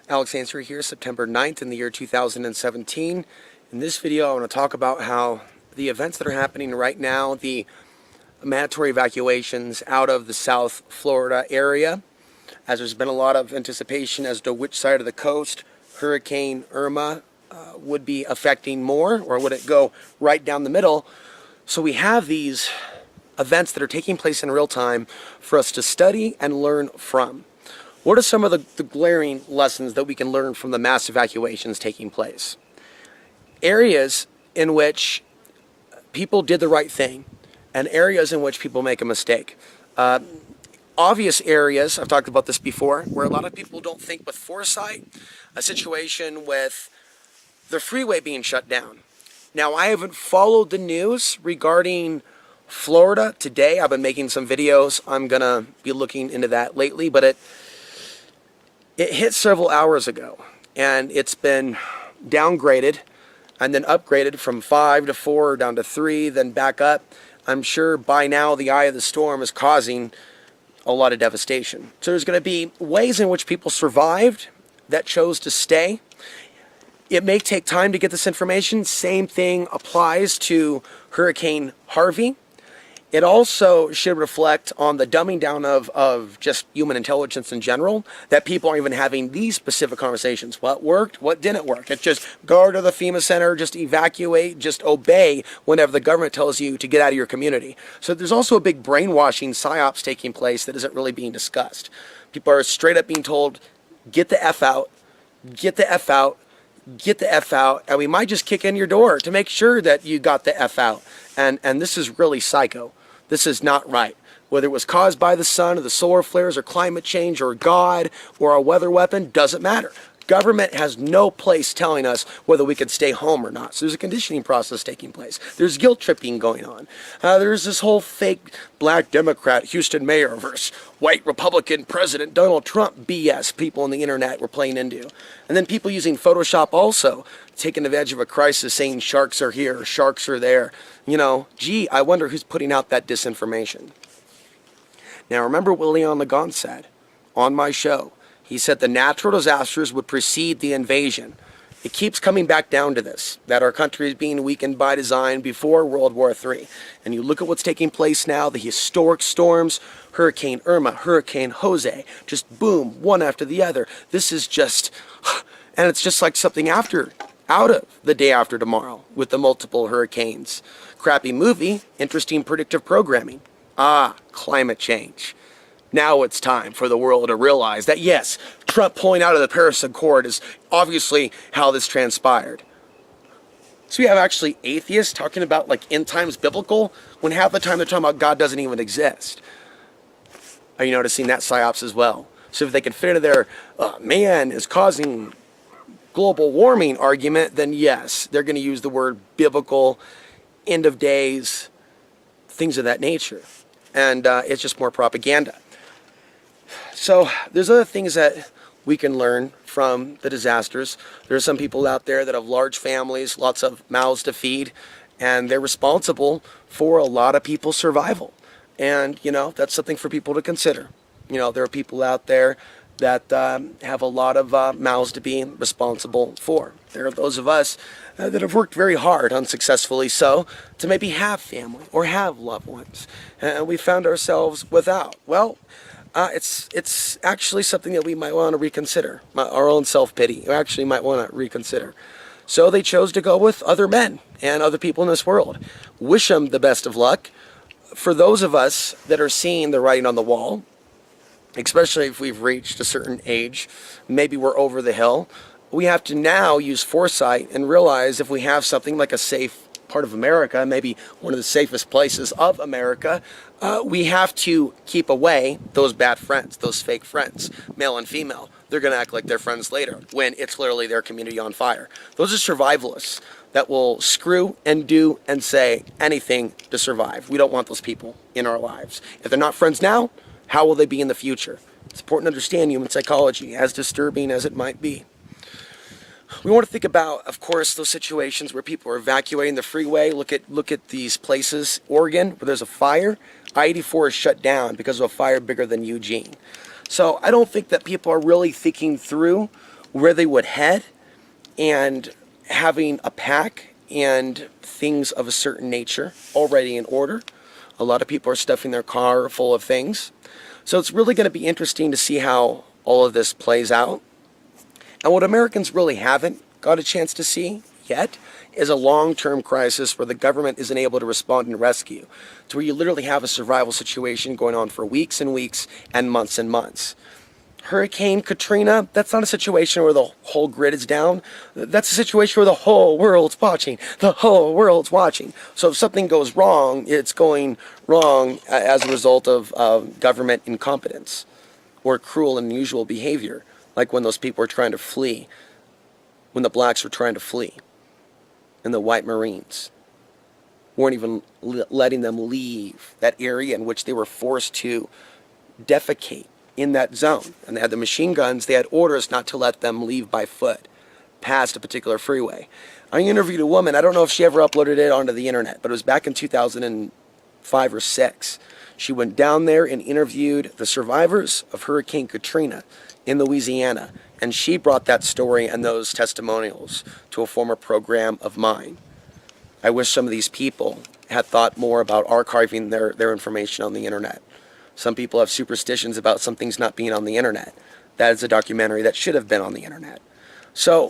Alex Answer here, September 9th in the year 2017. In this video, I want to talk about how the events that are happening right now, the mandatory evacuations out of the South Florida area, as there's been a lot of anticipation as to which side of the coast Hurricane Irma would be affecting more, or would it go right down the middle. So we have these events that are taking place in real time for us to study and learn from. What are some of the glaring lessons that we can learn from the mass evacuations taking place? Areas in which people did the right thing and areas in which people make a mistake. Obvious areas, I've talked about this before, where a lot of people don't think with foresight. A situation with the freeway being shut down. Now, I haven't followed the news regarding Florida today. I've been making some videos. I'm going to be looking into that lately, but it hit several hours ago, and it's been downgraded and then upgraded from 5 to 4 down to 3, then back up. I'm sure by now the eye of the storm is causing a lot of devastation. So there's going to be ways in which people survived that chose to stay. It may take time to get this information. Same thing applies to Hurricane Harvey. It also should reflect on the dumbing down of just human intelligence in general, that people aren't even having these specific conversations. What worked? What didn't work? It's just go to the FEMA center, just evacuate, just obey whenever the government tells you to get out of your community. So there's also a big brainwashing psyops taking place that isn't really being discussed. People are straight up being told, get the F out, get the F out, get the F out, and we might just kick in your door to make sure that you got the F out. And this is really psycho. This is not right. Whether it was caused by the sun or the solar flares or climate change or God or a weather weapon, doesn't matter. Government has no place telling us whether we can stay home or not. So there's a conditioning process taking place. There's guilt tripping going on. There's this whole fake black Democrat Houston mayor versus white Republican President Donald Trump BS people on the internet were playing into. And then people using Photoshop also, taking advantage of a crisis, saying sharks are here, sharks are there. You know, gee, I wonder who's putting out that disinformation. Now remember what Leon Lagon said on my show. He said the natural disasters would precede the invasion. It keeps coming back down to this, that our country is being weakened by design before World War III. And you look at what's taking place now, the historic storms, Hurricane Irma, Hurricane Jose, just boom, one after the other. This is just, and it's just like something out of the day after tomorrow with the multiple hurricanes. Crappy movie, interesting predictive programming. Climate change. Now it's time for the world to realize that, yes, Trump pulling out of the Paris Accord is obviously how this transpired. So we have actually atheists talking about like end times biblical, when half the time they're talking about God doesn't even exist. Are you noticing that psyops as well? So if they can fit into their man is causing global warming argument, then yes, they're going to use the word biblical, end of days, things of that nature. And it's just more propaganda. So there's other things that we can learn from the disasters. There are some people out there that have large families, lots of mouths to feed, and they're responsible for a lot of people's survival. And, you know, that's something for people to consider. You know, there are people out there that have a lot of mouths to be responsible for. There are those of us that have worked very hard, unsuccessfully so, to maybe have family or have loved ones. And we found ourselves without. Well, it's actually something that we might want to reconsider. Our own self-pity, we actually might want to reconsider. So they chose to go with other men and other people in this world. Wish them the best of luck. For those of us that are seeing the writing on the wall, especially if we've reached a certain age, maybe we're over the hill, we have to now use foresight and realize if we have something like a safe part of America, maybe one of the safest places of America, we have to keep away those bad friends, those fake friends, male and female. They're going to act like they're friends later when it's literally their community on fire. Those are survivalists that will screw and do and say anything to survive. We don't want those people in our lives. If they're not friends now, how will they be in the future? It's important to understand human psychology, as disturbing as it might be. We want to think about, of course, those situations where people are evacuating the freeway. Look at these places. Oregon, where there's a fire. I-84 is shut down because of a fire bigger than Eugene. So I don't think that people are really thinking through where they would head, and having a pack and things of a certain nature already in order. A lot of people are stuffing their car full of things. So it's really going to be interesting to see how all of this plays out. And what Americans really haven't got a chance to see yet is a long-term crisis where the government isn't able to respond and rescue, to where you literally have a survival situation going on for weeks and weeks and months. Hurricane Katrina, that's not a situation where the whole grid is down. That's a situation where the whole world's watching. The whole world's watching. So if something goes wrong, it's going wrong as a result of government incompetence or cruel and unusual behavior, like when those people were trying to flee, when the blacks were trying to flee, and the white Marines weren't even letting them leave that area in which they were forced to defecate in that zone. And they had the machine guns. They had orders not to let them leave by foot past a particular freeway. I interviewed a woman. I don't know if she ever uploaded it onto the internet, but it was back in 2005 or 6. She went down there and interviewed the survivors of Hurricane Katrina in Louisiana, and she brought that story and those testimonials to a former program of mine. I wish some of these people had thought more about archiving their information on the internet. Some people have superstitions about some things not being on the internet. That is a documentary that should have been on the internet. So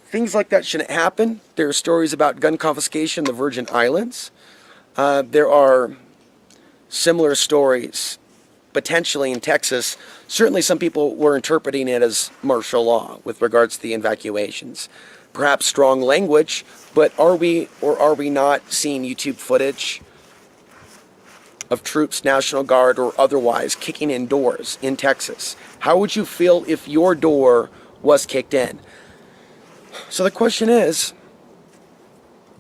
things like that shouldn't happen. There are stories about gun confiscation in the Virgin Islands. There are similar stories potentially in Texas. Certainly some people were interpreting it as martial law with regards to the evacuations. Perhaps strong language, but are we or are we not seeing YouTube footage of troops, National Guard or otherwise, kicking in doors in Texas? How would you feel if your door was kicked in? So the question is,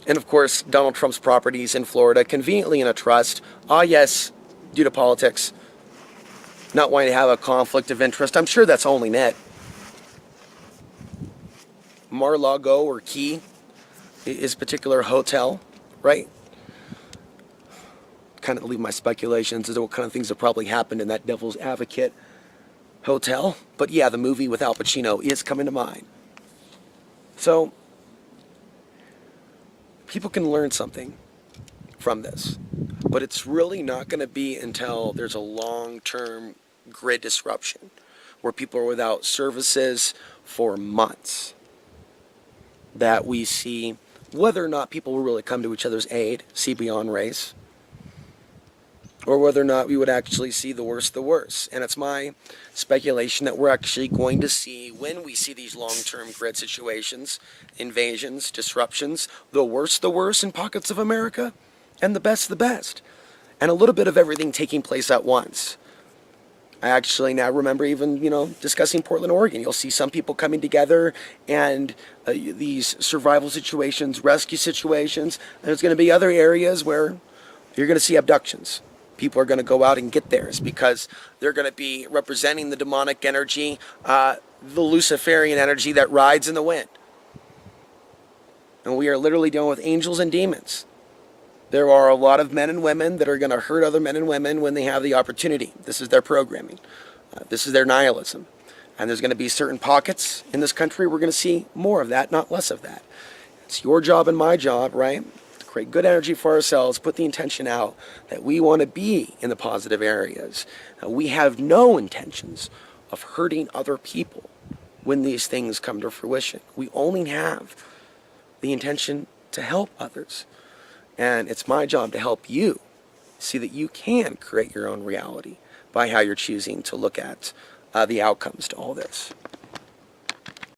and of course, Donald Trump's properties in Florida, conveniently in a trust. Yes, due to politics, not wanting to have a conflict of interest. I'm sure that's only net. Mar-a-Lago or Key is a particular hotel, right? Kind of leave my speculations as to what kind of things have probably happened in that Devil's Advocate hotel. But yeah, the movie with Al Pacino is coming to mind. So people can learn something from this, but it's really not going to be until there's a long-term grid disruption where people are without services for months that we see whether or not people will really come to each other's aid, see beyond race, or whether or not we would actually see the worst. And it's my speculation that we're actually going to see, when we see these long-term grid situations, invasions, disruptions, the worst in pockets of America, and the best, and a little bit of everything taking place at once. I actually now remember even, discussing Portland, Oregon. You'll see some people coming together and these survival situations, rescue situations. And there's going to be other areas where you're going to see abductions. People are going to go out and get theirs because they're going to be representing the demonic energy, the Luciferian energy that rides in the wind. And we are literally dealing with angels and demons. There are a lot of men and women that are going to hurt other men and women when they have the opportunity. This is their programming. This is their nihilism. And there's going to be certain pockets in this country we're going to see more of that, not less of that. It's your job and my job, right? To create good energy for ourselves, put the intention out that we want to be in the positive areas. We have no intentions of hurting other people when these things come to fruition. We only have the intention to help others. And it's my job to help you see that you can create your own reality by how you're choosing to look at the outcomes to all this.